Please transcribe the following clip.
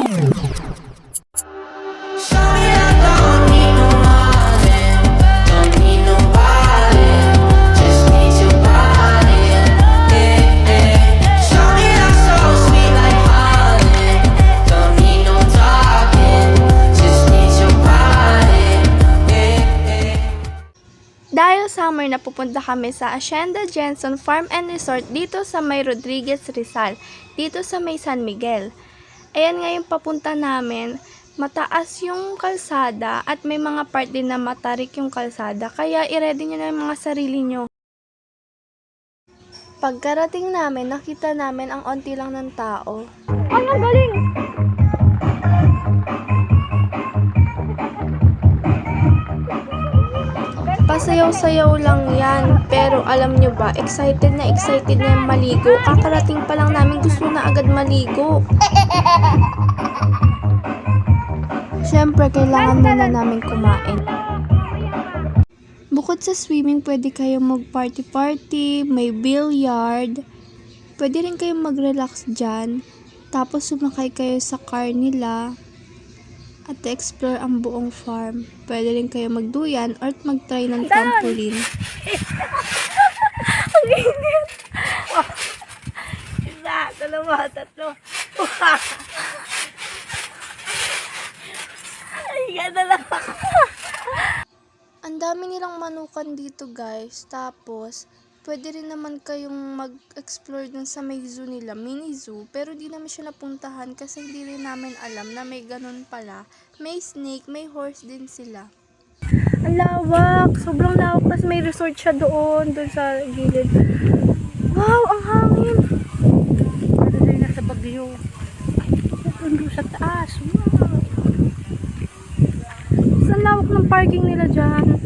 Dahil summer na pupunta kami sa Hacienda Jenson Farm and Resort dito sa may Rodriguez Rizal, dito sa may San Miguel. Ayan nga yung papunta namin, mataas yung kalsada at may mga part din na matarik yung kalsada, kaya i-ready nyo na yung mga sarili nyo. Pagkarating namin, nakita namin ang onti lang ng tao. Ay, ang galing! Pasayaw-sayaw lang yan, pero alam nyo ba, excited na yung maligo. Kakarating pa lang namin, gusto na agad maligo. Siyempre, kailangan muna namin kumain. Bukod sa swimming, pwede kayong mag-party-party, may billiard. Pwede rin kayong mag-relax dyan. Tapos sumakay kayo sa car nila at explore ang buong farm. Pwede rin kayo magduyan or mag-try ng trampoline. Ang init! Isa, dalawa, tatlo. Ay, ganda lang ako. Ang dami nilang manukan dito, guys. Tapos, pwede rin naman kayong mag-explore dun sa may zoo nila, mini zoo. Pero di namin siya napuntahan kasi hindi rin namin alam na may ganun pala. May snake, may horse din sila. Ang lawak. Sobrang lawak. Tapos may resort siya doon sa gilid. Wow, ang hangin. Ano na nasa Bagyo. Doon sa taas. Wow. Ang lawak ng parking nila dyan.